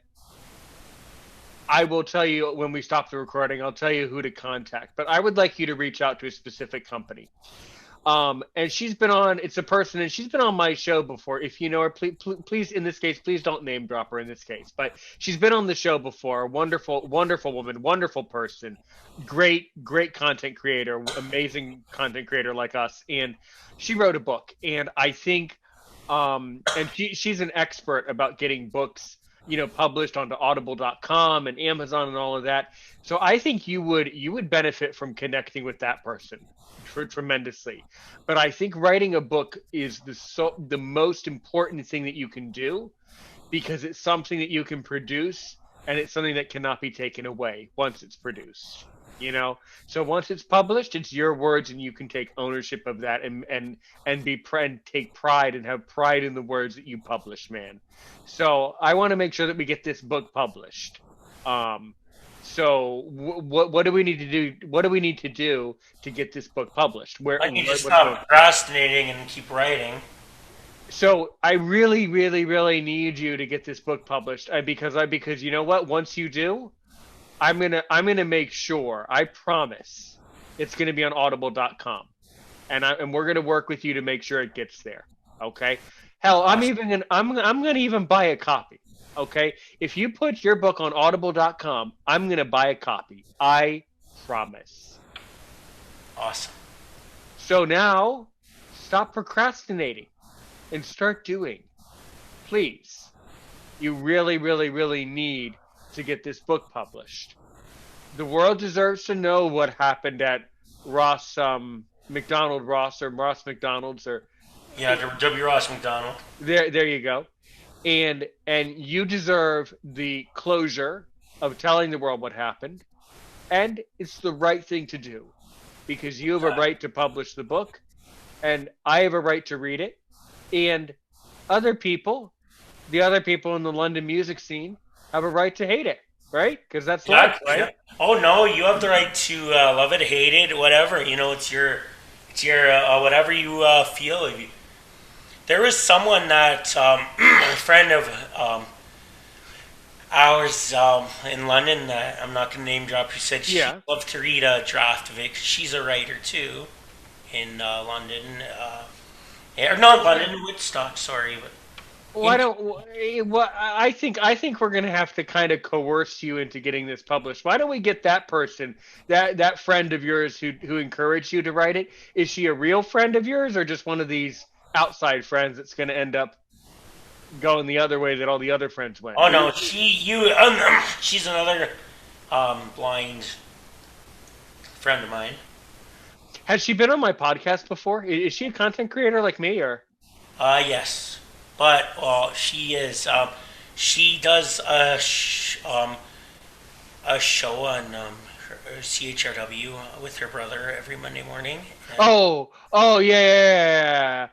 I will tell you when we stop the recording. I'll tell you who to contact. But I would like you to reach out to a specific company. And she's been on. It's a person, and she's been on my show before. If you know her, please, in this case, please don't name drop her in this case. But she's been on the show before. Wonderful, wonderful woman, wonderful person, great content creator, amazing content creator like us. And she wrote a book, and I think, and she's an expert about getting books, published onto Audible.com and Amazon and all of that. So I think you would benefit from connecting with that person tremendously. But I think writing a book is the most important thing that you can do, because it's something that you can produce, and it's something that cannot be taken away once it's produced. So once it's published, it's your words, and you can take ownership of that, and take pride and have pride in the words that you publish, man. So I want to make sure that we get this book published. So what do we need to do? What do we need to do to get this book published? I need to stop procrastinating and keep writing. So I really, really, really need you to get this book published, because you know what? Once you do, I'm gonna make sure. I promise it's gonna be on Audible.com, and we're gonna work with you to make sure it gets there. Okay? Hell, I'm gonna even buy a copy. Okay? If you put your book on Audible.com, I'm gonna buy a copy. I promise. Awesome. So now, stop procrastinating and start doing. Please. You really, really, really need to get this book published. The world deserves to know what happened at Ross Ross McDonald's, or Yeah, W. Ross McDonald. there you go. And you deserve the closure of telling the world what happened, and it's the right thing to do, because you have a right to publish the book, and I have a right to read it, and other people, the other people in the London music scene, have a right to hate it, right? Because that's life, right? Yeah. Oh no, you have the right to love it, hate it, whatever. It's your whatever you feel. There was someone that a friend of ours in London that I'm not going to name drop, who said she'd Yeah. love to read a draft of it, 'cause she's a writer too in London, or not London, Woodstock. Sorry, but Why don't? Well, I think we're gonna have to kind of coerce you into getting this published. Why don't we get that person, that friend of yours who encouraged you to write it? Is she a real friend of yours, or just one of these outside friends that's gonna end up going the other way that all the other friends went? oh no, she's another blind friend of mine. Has she been on my podcast before? Is she a content creator like me, or? Yes, but well, she is. She does a show on CHRW with her brother every Monday morning, Oh, yeah.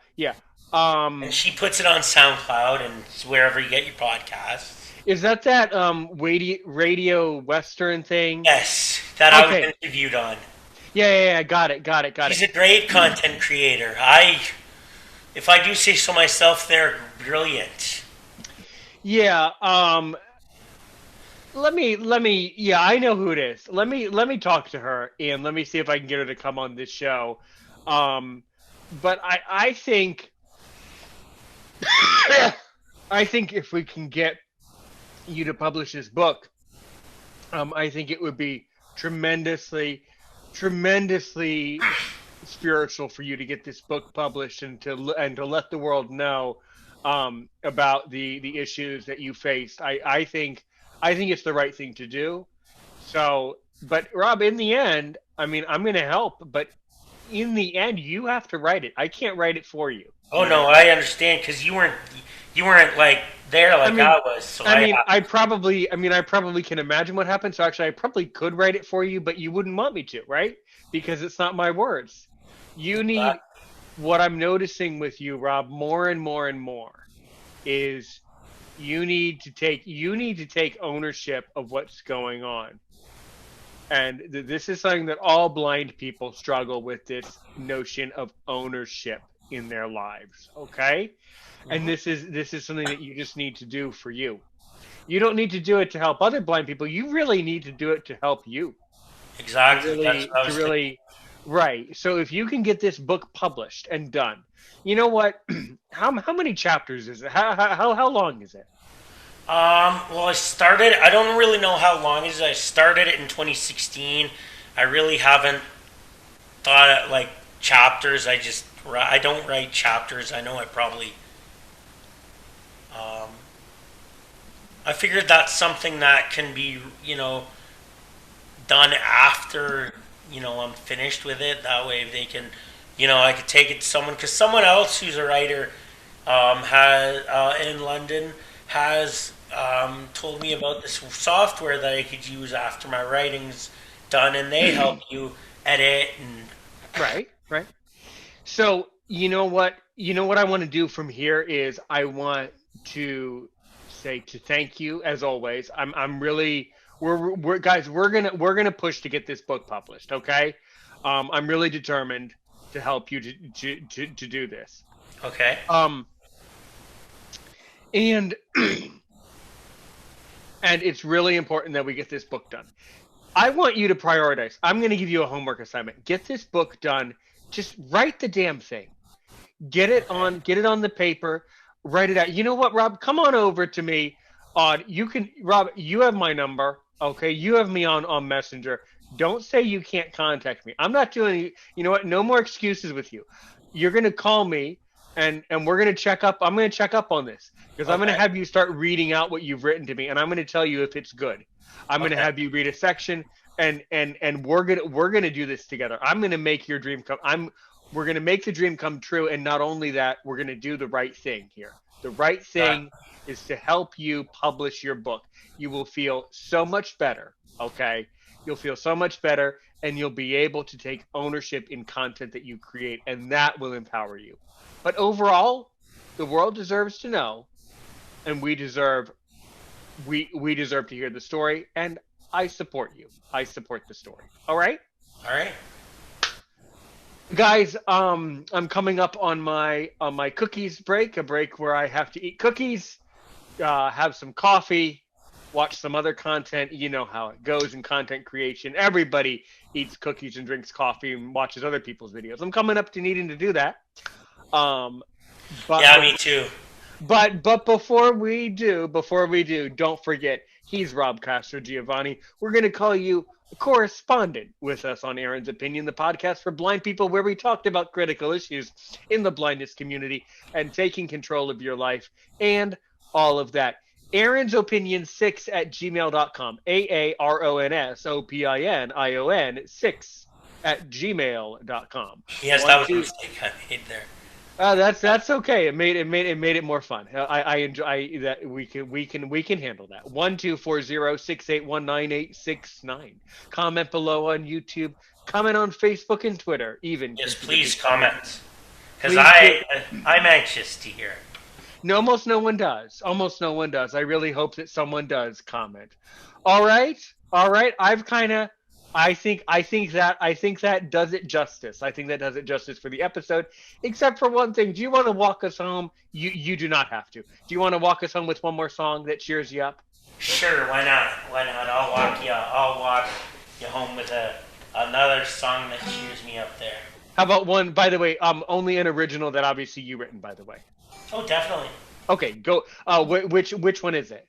and she puts it on SoundCloud and wherever you get your podcasts. Is that radio western thing? Yes, that I was Okay. interviewed on. Yeah. Got it. He's a great content creator. If I do say so myself, they're brilliant. Yeah. Yeah, I know who it is. Let me talk to her, and let me see if I can get her to come on this show. Um, but I think I think if we can get you to publish this book, I think it would be tremendously spiritual for you to get this book published, and to let the world know about the issues that you faced. I think it's the right thing to do. So, but Rob, in the end, I mean, I'm going to help, but in the end, you have to write it. I can't write it for you. Oh no, I understand because you weren't like there like mean, I was. So I probably can imagine what happened. So actually, I probably could write it for you, but you wouldn't want me to, right? Because it's not my words. You need What I'm noticing with you, Rob, more and more and more, is you need to take ownership of what's going on. And this is something that all blind people struggle with, this notion of ownership. in their lives, okay? And Hmm. this is something that you just need to do for you. You don't need to do it to help other blind people. You really need to do it to help you. To Exactly. That's really what I to was thinking. really right. So if you can get this book published and done, you know what? How many chapters is it? How long is it? Well, I started. I don't really know how long it is. I started it in 2016. I really haven't thought of, like, chapters. I don't write chapters. I know I probably. Um, I figured that's something that can be, done after, I'm finished with it. That way they can, I could take it to someone, because someone else who's a writer, has in London, has told me about this software that I could use after my writing's done, and they help you edit and. Right, right. So you know what? You know what I want to do from here is I want to say to thank you as always. I'm really we're guys we're gonna push to get this book published. Okay, I'm really determined to help you to do this. Okay. Um, and and it's really important that we get this book done. I want you to prioritize. I'm going to give you a homework assignment. Get this book done. Just write the damn thing. Okay. Get it on the paper, write it out. You know what, Rob? Come on over to me. You can, Rob, you have my number. Okay, you have me on Messenger. Don't say you can't contact me. I'm not doing. You know what? No more excuses with you. You're gonna call me, and we're gonna check up. I'm gonna check up on this because I'm gonna Okay. have you start reading out what you've written to me, and I'm gonna tell you if it's good. I'm gonna Okay. have you read a section, and we're gonna do this together. I'm gonna make your dream come. We're going to make the dream come true. And not only that, we're going to do the right thing here. The right Got. thing is to help you publish your book. You will feel so much better. Okay. You'll feel so much better and you'll be able to take ownership in content that you create, and that will empower you. But overall, the world deserves to know, and we deserve to hear the story. And I support you. I support the story. All right. All right. Guys, I'm coming up on my cookies break, a break where I have to eat cookies, have some coffee, watch some other content. You know how it goes in content creation. Everybody eats cookies and drinks coffee and watches other people's videos. I'm coming up to needing to do that. Um, but Yeah, bef- me too. but before we do, don't forget he's Rob Castro Giovanni. We're gonna call you a correspondent with us on Aaron's Opinion, the podcast for blind people, where we talked about critical issues in the blindness community and taking control of your life and all of that. Aaron's Opinion 6 at gmail.com. AARONSOPINION 6 at gmail.com. Yes, that One, was a two, mistake I made there. that's okay. It made it more fun. I enjoy that we can handle that. 1-240-681-9869. Comment below on YouTube. Comment on Facebook and Twitter. Even Yes, consider please becoming. comment, because Please do. I'm anxious to hear it. No, almost no one does. Almost no one does. I really hope that someone does comment. All right. All right. I think that does it justice. I think that does it justice for the episode. Except for one thing. Do you want to walk us home? You do not have to. Do you want to walk us home with one more song that cheers you up? Sure, why not? Why not? I'll walk you home with another song that cheers me up there. How about one, by the way, only an original that obviously you written, by the way. Oh, definitely. Okay, go which one is it?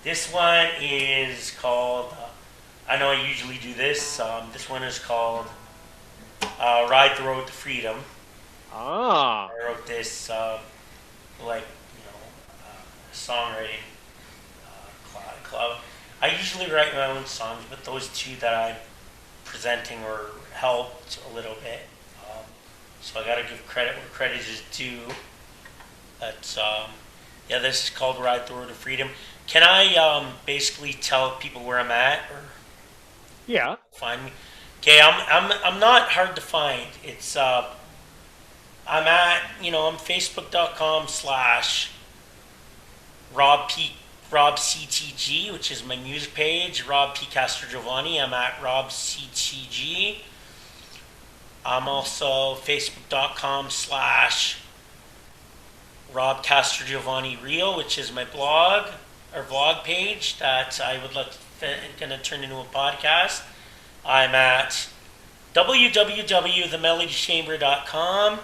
This one is called. I know I usually do this. This one is called "Ride the Road to Freedom." Ah. I wrote this like songwriting club. I usually write my own songs, but those two that I'm presenting were helped a little bit. Um, so I got to give credit where credit is due. That's yeah. This is called "Ride the Road to Freedom." Can I basically tell people where I'm at or Yeah. find me? Okay, I'm not hard to find. It's I'm at I'm facebook.com/. Rob P. Rob CTG, which is my music page. Rob P. Castro Giovanni. I'm at Rob CTG. I'm also facebook.com/Rob Castrogiovanni Reel, which is my blog or vlog page that I would like going to turn into a podcast. I'm at www.themelodychamber.com.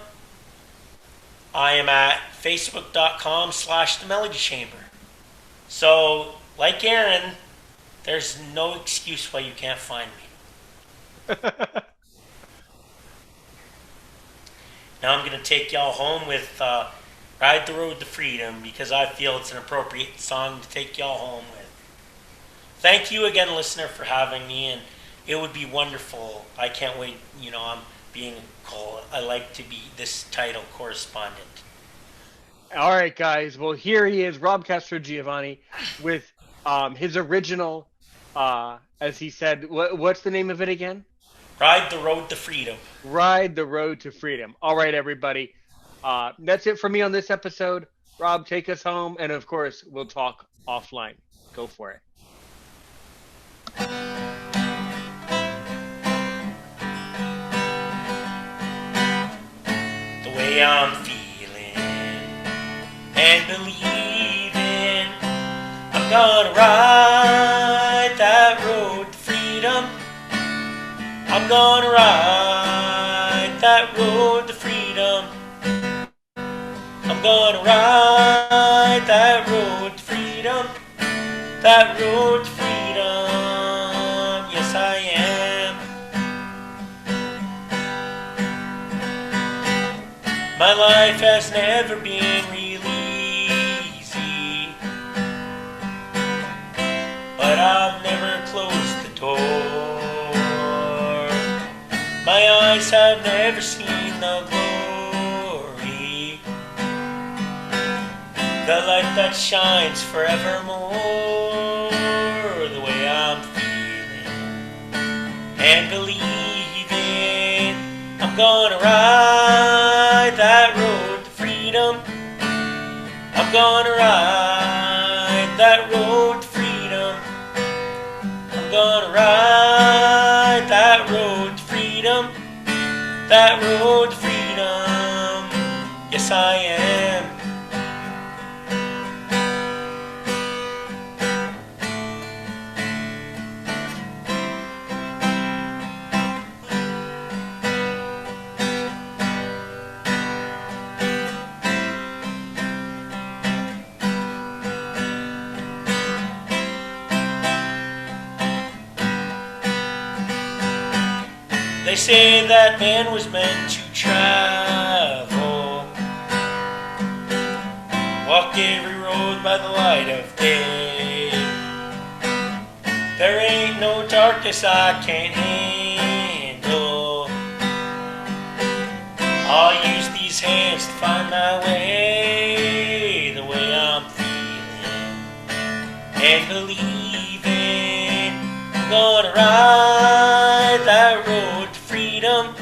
I am at facebook.com/themelodychamber. So, like Aaron, there's no excuse why you can't find me. Now I'm going to take y'all home with Ride the Road to Freedom because I feel it's an appropriate song to take y'all home with. Thank you again, listener, for having me, and it would be wonderful. I can't wait. I'm being called. I like to be this title correspondent. All right, guys. Well, here he is, Rob Castrogiovanni, with his original, as he said, what's the name of it again? Ride the Road to Freedom. Ride the Road to Freedom. All right, everybody. That's it for me on this episode. Rob, take us home, and of course, we'll talk offline. Go for it. The way I'm feeling and believing, I'm gonna ride that road to freedom. I'm gonna ride that road to freedom. I'm gonna ride that road to freedom. That road to freedom. Yes, I am. My life has never been really easy, but I've never closed the door. My eyes have never seen the glory, the light that shines forevermore. The way I'm feeling and believing, I'm gonna ride that road to freedom. I'm gonna ride that road to freedom. I'm gonna ride that road to freedom. That road to freedom. Yes, I am. They say that man was meant to travel, walk every road by the light of day. There ain't no darkness I can't handle. I'll use these hands to find my way. The way I'm feeling and believing, I'm gonna ride that road to freedom.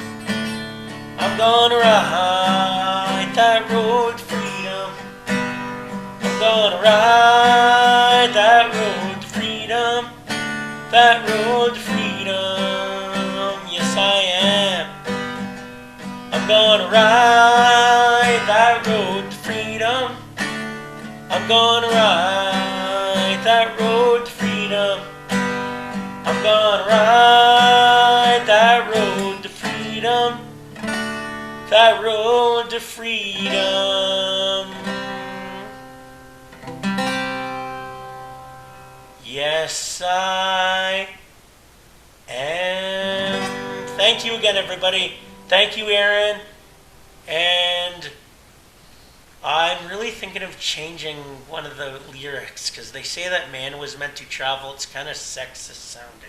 I'm gonna ride that road to freedom. I'm gonna ride that road to freedom. That road to freedom. Yes, I am. I'm gonna ride that road to freedom. I'm gonna ride that road to freedom. I'm gonna ride that road to freedom. That road to freedom. Yes, I am. Thank you again, everybody. Thank you, Aaron. And I'm really thinking of changing one of the lyrics because they say that man was meant to travel. It's kind of sexist sounding.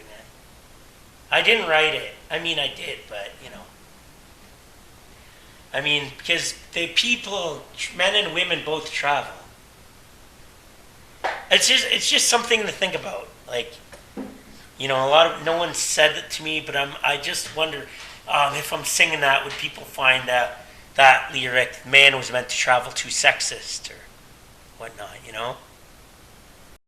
I didn't write it. I mean, I did, but, I mean, because the people, men and women both travel. It's just something to think about. Like, no one said it to me, but I just wonder if I'm singing that, would people find that lyric, man was meant to travel, too sexist or whatnot,